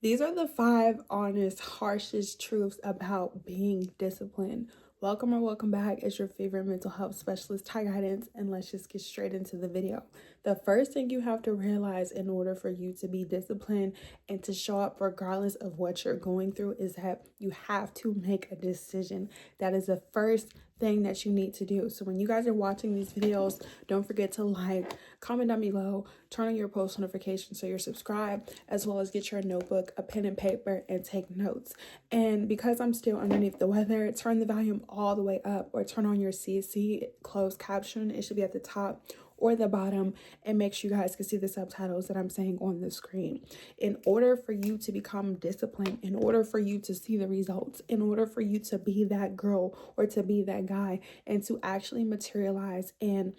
These are the 5 honest, harshest truths about being disciplined. Welcome or welcome back. It's your favorite mental health specialist, Ty Guidance, and let's just get straight into the video. The first thing you have to realize in order for you to be disciplined and to show up regardless of what you're going through is that you have to make a decision. That is the first thing that you need to do. So when you guys are watching these videos, don't forget to like, comment down below, turn on your post notifications so you're subscribed, as well as get your notebook, a pen and paper, and take notes. And because I'm still underneath the weather, turn the volume all the way up or turn on your CC closed caption. It should be at the top or the bottom, and make sure you guys can see the subtitles that I'm saying on the screen. In order for you to become disciplined, in order for you to see the results, in order for you to be that girl or to be that guy and to actually materialize and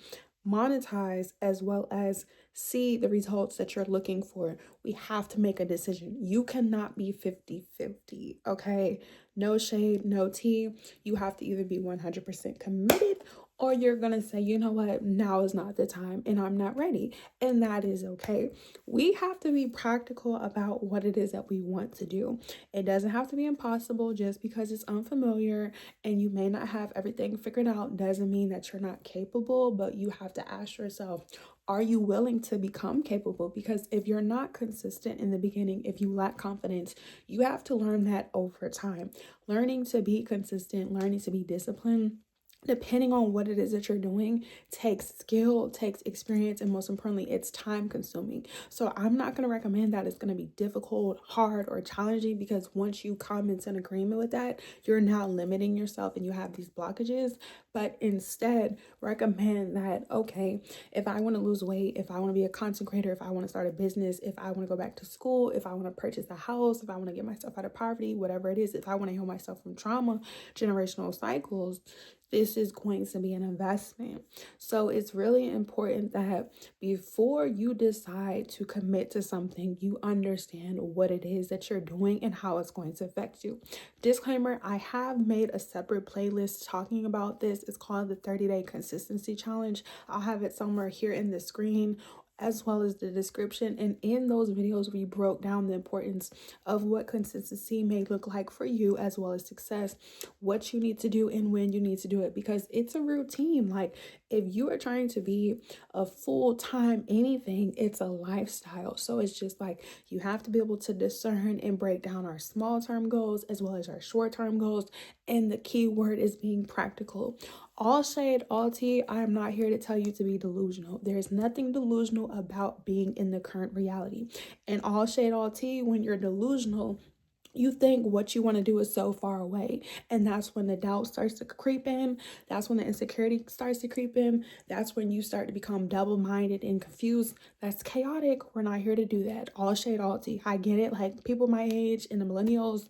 monetize as well as see the results that you're looking for, we have to make a decision. You cannot be 50-50, okay? No shade, no tea. You have to either be 100% committed or you're gonna say, you know what, now is not the time and I'm not ready. And that is okay. We have to be practical about what it is that we want to do. It doesn't have to be impossible. Just because it's unfamiliar and you may not have everything figured out doesn't mean that you're not capable, but you have to ask yourself, are you willing to become capable? Because if you're not consistent in the beginning, if you lack confidence, you have to learn that over time. Learning to be consistent, learning to be disciplined, depending on what it is that you're doing, takes skill, takes experience, and most importantly, it's time consuming. So I'm not going to recommend that it's going to be difficult, hard, or challenging, because once you come into an agreement with that, you're now limiting yourself and you have these blockages. But instead, recommend that, okay, if I want to lose weight, if I want to be a content creator, if I want to start a business, if I want to go back to school, if I want to purchase a house, if I want to get myself out of poverty, whatever it is, if I want to heal myself from trauma, generational cycles, this is going to be an investment. So it's really important that before you decide to commit to something, you understand what it is that you're doing and how it's going to affect you. Disclaimer, I have made a separate playlist talking about this. It's called the 30-Day Consistency Challenge. I'll have it somewhere here in the screen as well as the description. And in those videos, we broke down the importance of what consistency may look like for you, as well as success, what you need to do and when you need to do it, because it's a routine. Like, if you are trying to be a full-time anything, it's a lifestyle. So it's just like you have to be able to discern and break down our small-term goals as well as our short-term goals. And the key word is being practical. All shade, all tea. I am not here to tell you to be delusional. There's nothing delusional about being in the current reality. And all shade, all tea, when you're delusional, you think what you want to do is so far away. And that's when the doubt starts to creep in. That's when the insecurity starts to creep in. That's when you start to become double-minded and confused. That's chaotic. We're not here to do that. All shade, all tea. I get it. Like, people my age and the millennials,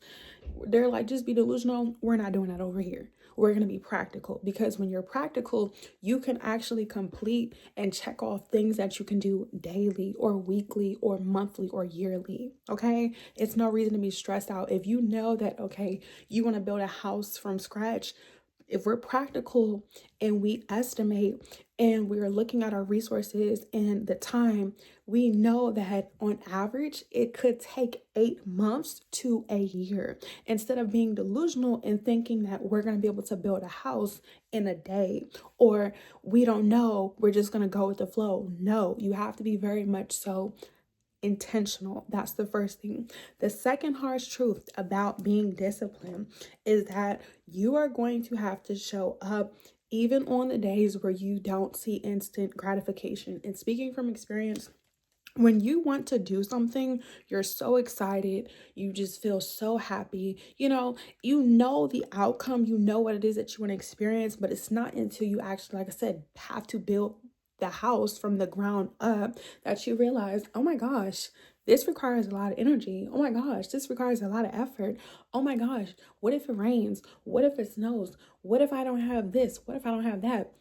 they're like, just be delusional. We're not doing that over here. We're going to be practical, because when you're practical, you can actually complete and check off things that you can do daily or weekly or monthly or yearly. Okay. It's no reason to be stressed out. If you know that, okay, you want to build a house from scratch, if we're practical and we estimate and we're looking at our resources and the time, we know that on average, it could take 8 months to a year. Instead of being delusional and thinking that we're going to be able to build a house in a day, or we don't know, we're just going to go with the flow. No, you have to be very much so intentional. That's the first thing. The second harsh truth about being disciplined is that you are going to have to show up even on the days where you don't see instant gratification. And speaking from experience, when you want to do something, you're so excited, you just feel so happy, you know the outcome, you know what it is that you want to experience, but it's not until you actually, like I said, have to build the house from the ground up that you realize, oh my gosh, this requires a lot of energy. Oh my gosh, this requires a lot of effort. Oh my gosh, what if it rains? What if it snows? What if I don't have this? What if I don't have that?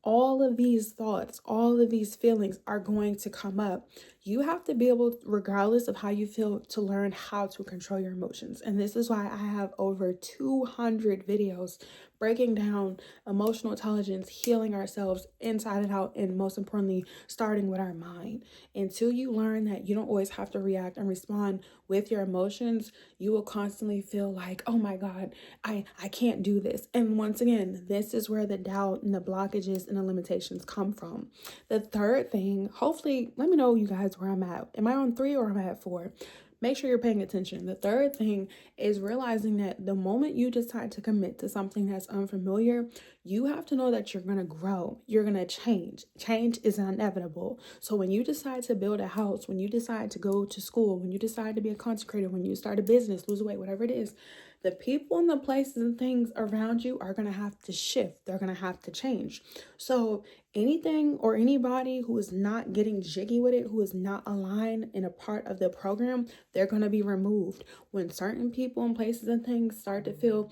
All of these thoughts, all of these feelings are going to come up. You have to be able, regardless of how you feel, to learn how to control your emotions. And this is why I have over 200 videos breaking down emotional intelligence, healing ourselves inside and out, and most importantly, starting with our mind. Until you learn that you don't always have to react and respond with your emotions, you will constantly feel like, oh my God, I can't do this. And once again, this is where the doubt and the blockages and the limitations come from. The third thing, hopefully, let me know you guys where I'm at. Am I on 3 or am I at 4? Make sure you're paying attention. The third thing is realizing that the moment you decide to commit to something that's unfamiliar, you have to know that you're going to grow. You're going to change. Change is inevitable. So when you decide to build a house, when you decide to go to school, when you decide to be a consecrator, when you start a business, lose weight, whatever it is, the people and the places and things around you are going to have to shift. They're going to have to change. So anything or anybody who is not getting jiggy with it, who is not aligned in a part of the program, they're going to be removed. When certain people and places and things start to feel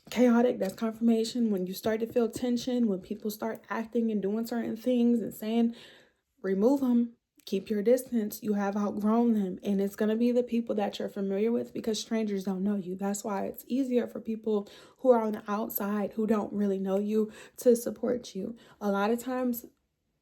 chaotic, that's confirmation. When you start to feel tension, when people start acting and doing certain things and saying, remove them. Keep your distance. You have outgrown them. And it's going to be the people that you're familiar with, because strangers don't know you. That's why it's easier for people who are on the outside, who don't really know you, to support you. A lot of times,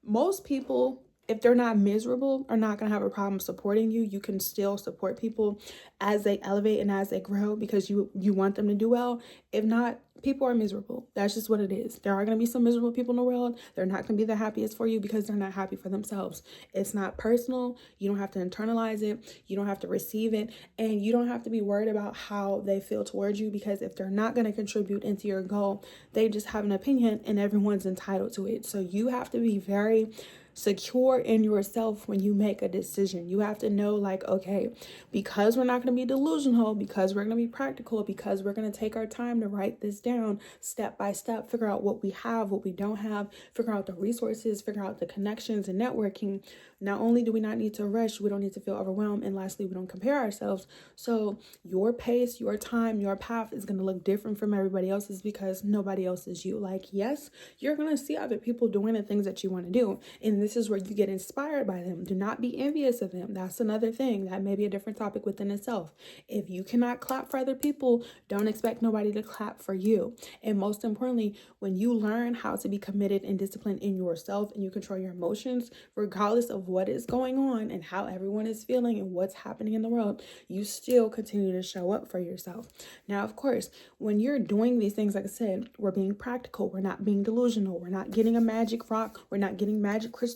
most people, if they're not miserable, are not going to have a problem supporting you. You can still support people as they elevate and as they grow, because you want them to do well. If not, people are miserable. That's just what it is. There are going to be some miserable people in the world. They're not going to be the happiest for you because they're not happy for themselves. It's not personal. You don't have to internalize it. You don't have to receive it. And you don't have to be worried about how they feel towards you, because if they're not going to contribute into your goal, they just have an opinion and everyone's entitled to it. So you have to be very secure in yourself when you make a decision. You have to know, like, okay, because we're not going to be delusional, because we're going to be practical, because we're going to take our time to write this down step by step, figure out what we have, what we don't have, figure out the resources, figure out the connections and networking. Not only do we not need to rush, we don't need to feel overwhelmed, and lastly, we don't compare ourselves. So your pace, your time, your path is going to look different from everybody else's, because nobody else is you. Like, yes, you're going to see other people doing the things that you want to do, and this is where you get inspired by them. Do not be envious of them. That's another thing. That may be a different topic within itself. If you cannot clap for other people, don't expect nobody to clap for you. And most importantly, when you learn how to be committed and disciplined in yourself, and you control your emotions, regardless of what is going on and how everyone is feeling and what's happening in the world, you still continue to show up for yourself. Now, of course, when you're doing these things, like I said, we're being practical. We're not being delusional. We're not getting a magic rock. We're not getting magic crystals.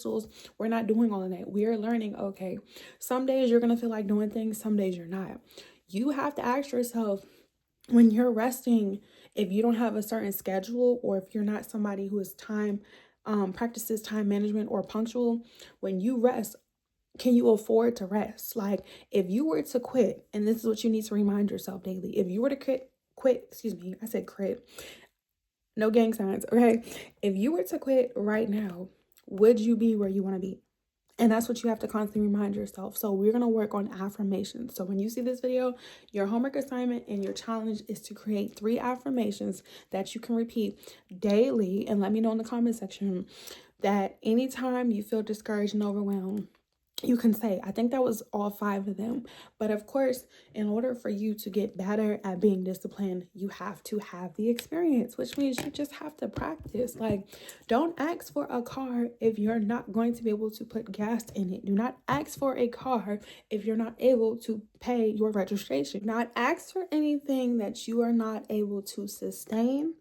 We're not doing all of that. We are learning, okay, some days you're going to feel like doing things, some days you're not. You have to ask yourself, when you're resting, if you don't have a certain schedule, or if you're not somebody who is practices time management or punctual, when you rest, can you afford to rest? Like, if you were to quit, and this is what you need to remind yourself daily, if you were to quit, no gang signs, okay? If you were to quit right now, would you be where you want to be? And that's what you have to constantly remind yourself. So we're going to work on affirmations. So when you see this video, your homework assignment and your challenge is to create 3 affirmations that you can repeat daily. And let me know in the comment section that anytime you feel discouraged and overwhelmed, you can say. I think that was all 5 of them. But of course, in order for you to get better at being disciplined, you have to have the experience, which means you just have to practice. Like, don't ask for a car if you're not going to be able to put gas in it. Do not ask for a car if you're not able to pay your registration. Do not ask for anything that you are not able to sustain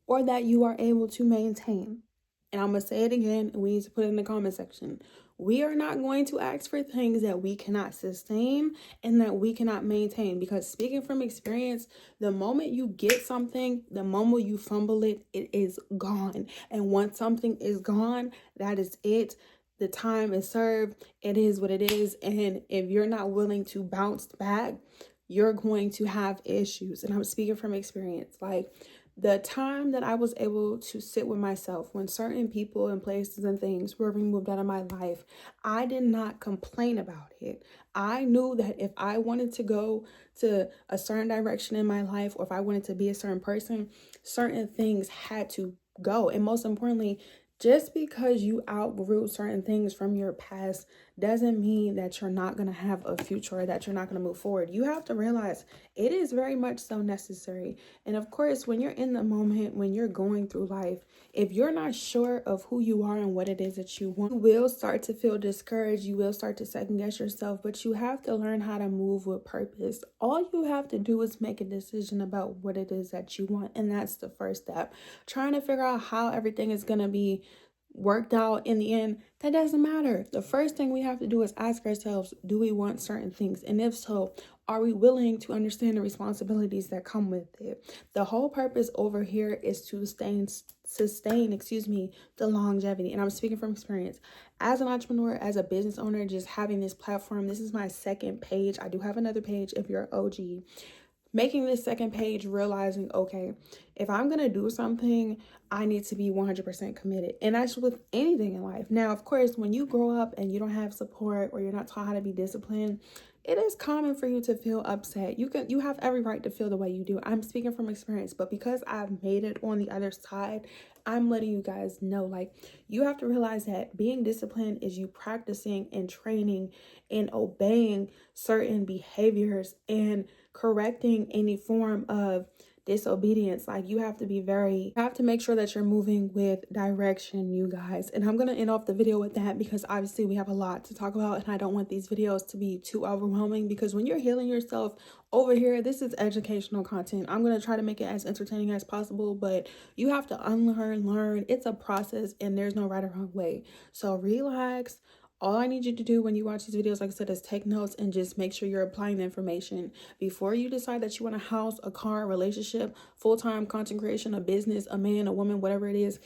or that you are able to maintain. And I'm going to say it again, and we need to put it in the comment section. We are not going to ask for things that we cannot sustain and that we cannot maintain, because speaking from experience, the moment you get something, the moment you fumble it, it is gone. And once something is gone, that is it. The time is served. It is what it is. And if you're not willing to bounce back, you're going to have issues. And I'm speaking from experience. Like, the time that I was able to sit with myself when certain people and places and things were removed out of my life, I did not complain about it. I knew that if I wanted to go to a certain direction in my life, or if I wanted to be a certain person, certain things had to go. And most importantly, just because you outgrew certain things from your past doesn't mean that you're not going to have a future or that you're not going to move forward. You have to realize it is very much so necessary. And of course, when you're in the moment, when you're going through life, if you're not sure of who you are and what it is that you want, you will start to feel discouraged. You will start to second guess yourself, but you have to learn how to move with purpose. All you have to do is make a decision about what it is that you want. And that's the first step. Trying to figure out how everything is going to be worked out in the end, that doesn't matter. The first thing we have to do is ask ourselves, do we want certain things? And if so, are we willing to understand the responsibilities that come with it? The whole purpose over here is to sustain the longevity. And I'm speaking from experience. As an entrepreneur, as a business owner, just having this platform, this is my second page. I do have another page if you're OG. Making this second page, realizing, okay, if I'm going to do something, I need to be 100% committed. And that's with anything in life. Now, of course, when you grow up and you don't have support or you're not taught how to be disciplined, it is common for you to feel upset. You have every right to feel the way you do. I'm speaking from experience, but because I've made it on the other side, I'm letting you guys know, like, you have to realize that being disciplined is you practicing and training and obeying certain behaviors and correcting any form of disobedience. Like, you have to make sure that you're moving with direction, you guys. And I'm going to end off the video with that because obviously we have a lot to talk about and I don't want these videos to be too overwhelming, because when you're healing yourself over here, this is educational content. I'm going to try to make it as entertaining as possible, but you have to unlearn, learn. It's a process and there's no right or wrong way. So relax. All I need you to do when you watch these videos, like I said, is take notes and just make sure you're applying the information. Before you decide that you want a house, a car, a relationship, full-time content creation, a business, a man, a woman, whatever it is,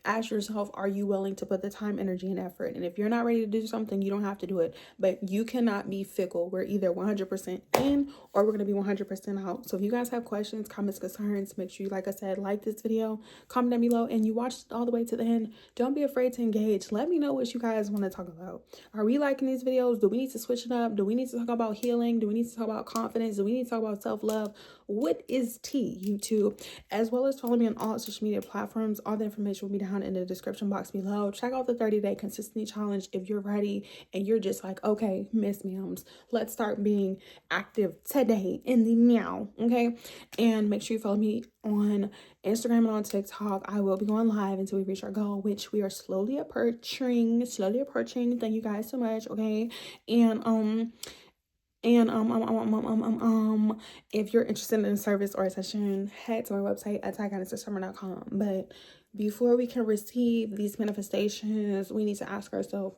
ask yourself, are you willing to put the time, energy, and effort? And if you're not ready to do something, you don't have to do it. But you cannot be fickle. We're either 100% in or we're going to be 100% out. So if you guys have questions, comments, concerns, make sure you, like I said, like this video, comment down below, and you watched all the way to the end. Don't be afraid to engage. Let me know what you guys want to talk about. Are we liking these videos? Do we need to switch it up? Do we need to talk about healing? Do we need to talk about confidence? Do we need to talk about self-love? What is tea, YouTube? As well as follow me on all social media platforms. All the information will be down in the description box below. Check out the 30-day consistency challenge if you're ready and you're just like, okay, Miss Mims, let's start being active today in the now, okay? And make sure you follow me on Instagram and on TikTok. I will be going live until we reach our goal, which we are slowly approaching. Thank you guys so much, okay? And if you're interested in a service or a session, head to my website at tightguidancesummer.com. But before we can receive these manifestations, we need to ask ourselves,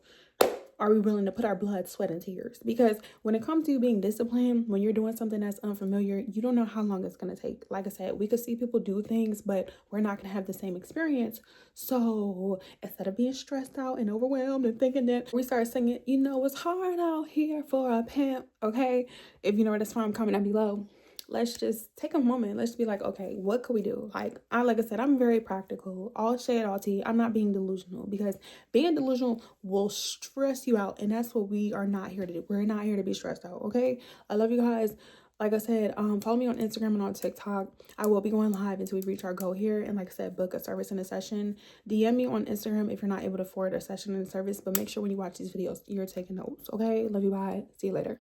are we willing to put our blood, sweat, and tears? Because when it comes to being disciplined, when you're doing something that's unfamiliar, you don't know how long it's going to take. Like I said, we could see people do things, but we're not going to have the same experience. So instead of being stressed out and overwhelmed and thinking that, we start singing, you know, it's hard out here for a pimp, okay? If you know where that's from, comment down below. Let's just take a moment. Let's be like, okay, what could we do? Like I said, I'm very practical. All shade, all tea. I'm not being delusional, because being delusional will stress you out. And that's what we are not here to do. We're not here to be stressed out, okay? I love you guys. Like I said, follow me on Instagram and on TikTok. I will be going live until we reach our goal here. And like I said, book a service and a session. DM me on Instagram if you're not able to afford a session and a service. But make sure when you watch these videos, you're taking notes, okay? Love you, bye. See you later.